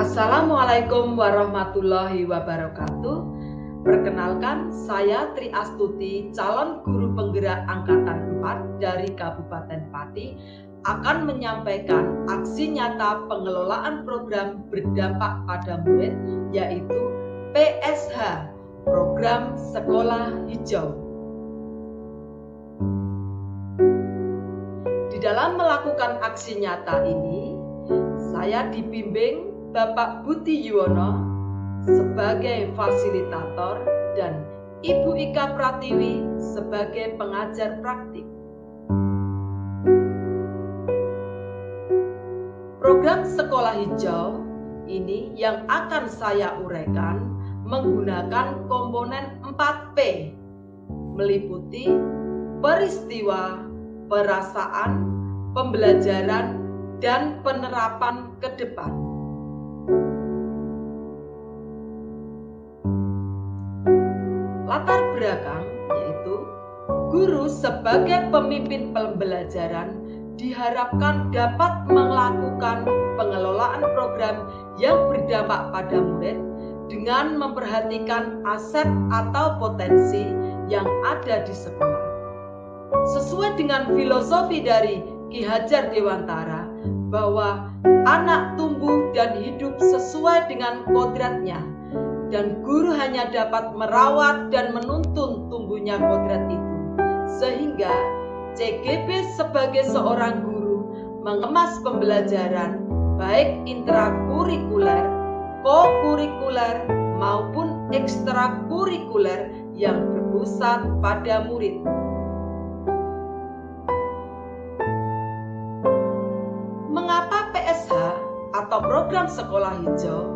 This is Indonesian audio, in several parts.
Assalamualaikum warahmatullahi wabarakatuh. Perkenalkan, saya Tri Astuti, calon guru penggerak Angkatan 4 dari Kabupaten Pati, akan menyampaikan aksi nyata pengelolaan program berdampak pada murid, yaitu PSH, Program Sekolah Hijau. Di dalam melakukan aksi nyata ini, saya dibimbing Bapak Buti Yuwono sebagai fasilitator dan Ibu Ika Pratiwi sebagai pengajar praktik. Program Sekolah Hijau ini yang akan saya uraikan menggunakan komponen 4P, meliputi peristiwa, perasaan, pembelajaran, dan penerapan ke depan. Latar belakang yaitu guru sebagai pemimpin pembelajaran diharapkan dapat melakukan pengelolaan program yang berdampak pada murid dengan memperhatikan aset atau potensi yang ada di sekolah. Sesuai dengan filosofi dari Ki Hajar Dewantara bahwa anak tumbuh dan hidup sesuai dengan kodratnya, dan guru hanya dapat merawat dan menuntun tumbuhnya kodrat itu. Sehingga CGP sebagai seorang guru mengemas pembelajaran baik intrakurikuler, kokurikuler maupun ekstrakurikuler yang berpusat pada murid. Mengapa PSH atau program sekolah hijau?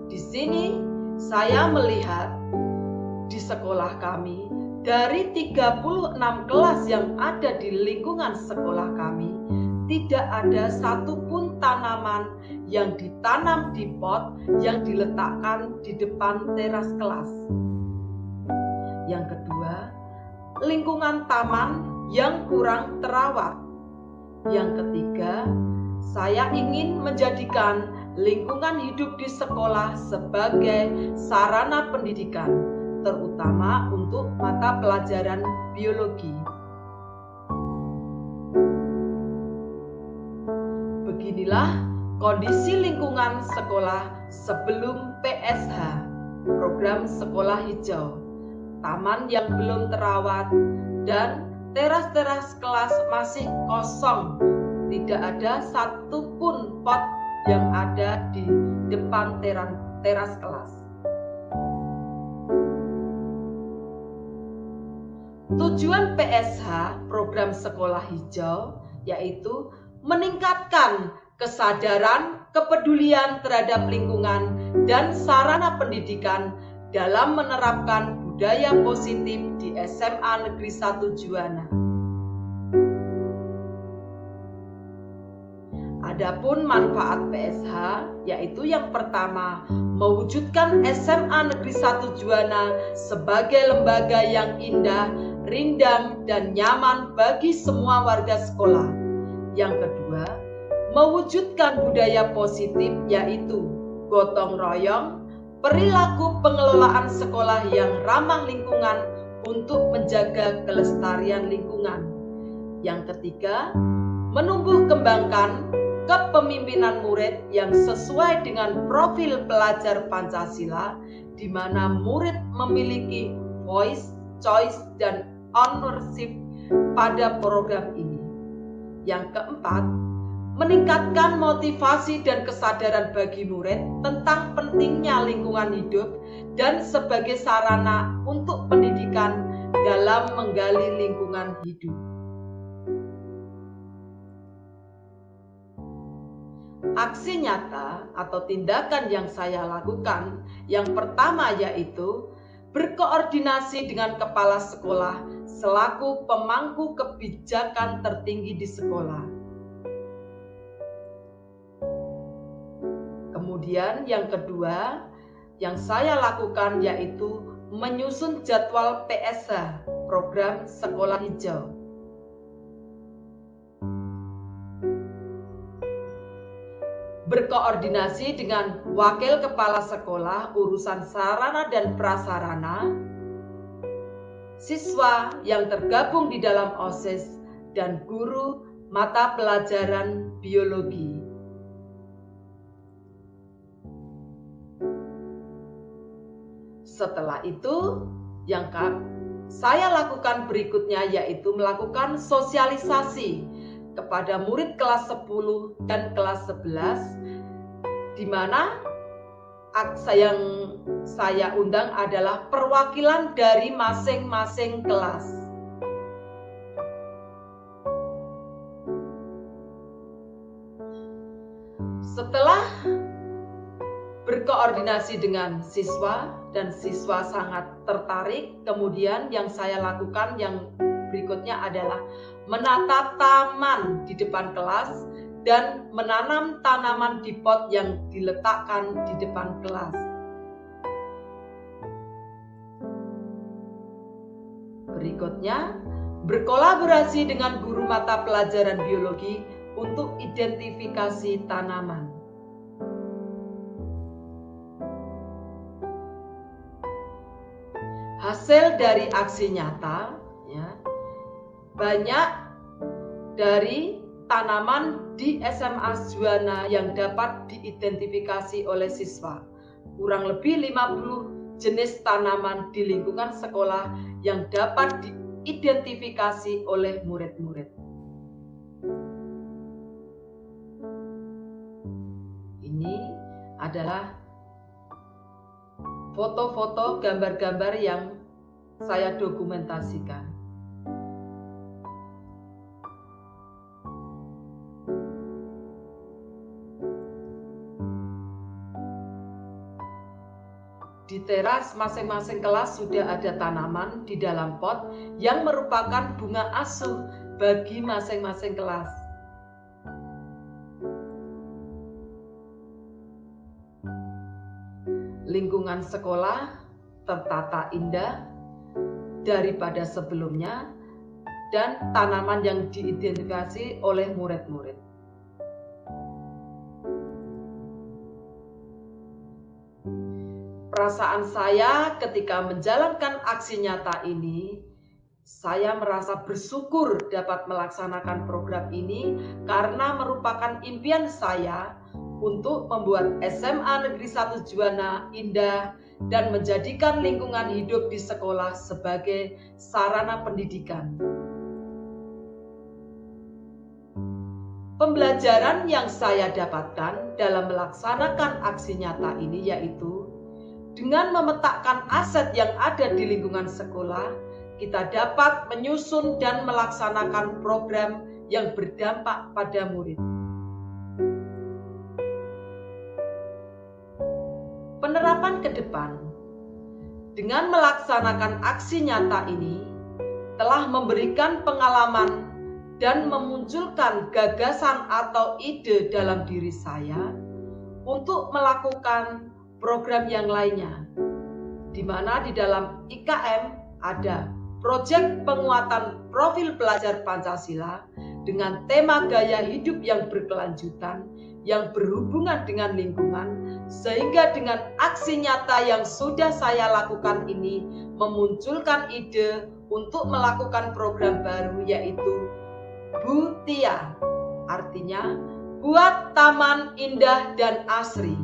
Di sini saya melihat di sekolah kami dari 36 kelas yang ada di lingkungan sekolah kami tidak ada satupun tanaman yang ditanam di pot yang diletakkan di depan teras kelas. Yang kedua, lingkungan taman yang kurang terawat. Yang ketiga, saya ingin menjadikan lingkungan hidup di sekolah sebagai sarana pendidikan, terutama untuk mata pelajaran biologi. Beginilah kondisi lingkungan sekolah sebelum PSH, program sekolah hijau. Taman yang belum terawat dan teras-teras kelas masih kosong. Tidak ada satupun pot yang ada di depan teras kelas. Tujuan PSH, program sekolah hijau, yaitu meningkatkan kesadaran, kepedulian terhadap lingkungan dan sarana pendidikan dalam menerapkan budaya positif di SMA Negeri 1 Juwana. Adapun manfaat PSH yaitu yang pertama, mewujudkan SMA Negeri 1 Juwana sebagai lembaga yang indah, rindang, dan nyaman bagi semua warga sekolah. Yang kedua, mewujudkan budaya positif yaitu gotong royong, perilaku pengelolaan sekolah yang ramah lingkungan untuk menjaga kelestarian lingkungan. Yang ketiga, menumbuh kembangkan kepemimpinan murid yang sesuai dengan profil pelajar Pancasila, di mana murid memiliki voice, choice, dan ownership pada program ini. Yang keempat, meningkatkan motivasi dan kesadaran bagi murid tentang pentingnya lingkungan hidup dan sebagai sarana untuk pendidikan dalam menggali lingkungan hidup. Aksi nyata atau tindakan yang saya lakukan yang pertama yaitu berkoordinasi dengan kepala sekolah selaku pemangku kebijakan tertinggi di sekolah. Kemudian yang kedua yang saya lakukan yaitu menyusun jadwal PSH, program sekolah hijau. berkoordinasi dengan wakil kepala sekolah urusan sarana dan prasarana, siswa yang tergabung di dalam OSIS, dan guru mata pelajaran biologi. Setelah itu, yang saya lakukan berikutnya yaitu melakukan sosialisasi kepada murid kelas 10 dan kelas 11, di mana yang saya undang adalah perwakilan dari masing-masing kelas. Setelah berkoordinasi dengan siswa dan siswa sangat tertarik, kemudian yang saya lakukan yang berikutnya adalah menata taman di depan kelas dan menanam tanaman di pot yang diletakkan di depan kelas. Berikutnya, berkolaborasi dengan guru mata pelajaran biologi untuk identifikasi tanaman. Hasil dari aksi nyata, ya, banyak dari tanaman di SMA Juwana yang dapat diidentifikasi oleh siswa. Kurang lebih 50 jenis tanaman di lingkungan sekolah yang dapat diidentifikasi oleh murid-murid. Ini adalah foto-foto, gambar-gambar yang saya dokumentasikan. Di teras masing-masing kelas sudah ada tanaman di dalam pot yang merupakan bunga asuh bagi masing-masing kelas. Lingkungan sekolah tertata indah daripada sebelumnya dan tanaman yang diidentifikasi oleh murid-murid. Perasaan saya ketika menjalankan aksi nyata ini, saya merasa bersyukur dapat melaksanakan program ini karena merupakan impian saya untuk membuat SMA Negeri 1 Juwana indah dan menjadikan lingkungan hidup di sekolah sebagai sarana pendidikan. Pembelajaran yang saya dapatkan dalam melaksanakan aksi nyata ini yaitu dengan memetakkan aset yang ada di lingkungan sekolah, kita dapat menyusun dan melaksanakan program yang berdampak pada murid. Penerapan ke depan dengan melaksanakan aksi nyata ini telah memberikan pengalaman dan memunculkan gagasan atau ide dalam diri saya untuk melakukan program yang lainnya, di mana di dalam IKM ada proyek penguatan profil pelajar Pancasila dengan tema gaya hidup yang berkelanjutan yang berhubungan dengan lingkungan, sehingga dengan aksi nyata yang sudah saya lakukan ini memunculkan ide untuk melakukan program baru yaitu BUTIA, artinya buat taman indah dan asri.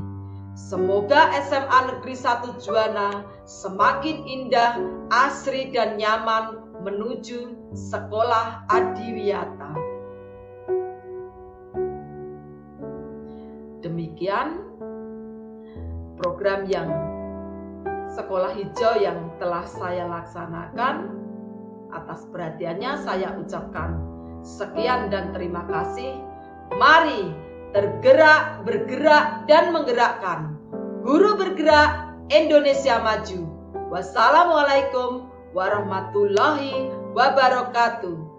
Semoga SMA Negeri 1 Juwana semakin indah, asri dan nyaman menuju sekolah adiwiyata. Demikian program yang sekolah hijau yang telah saya laksanakan. Atas perhatiannya saya ucapkan sekian dan terima kasih. Mari tergerak, bergerak, dan menggerakkan. Guru bergerak, Indonesia maju. Wassalamualaikum warahmatullahi wabarakatuh.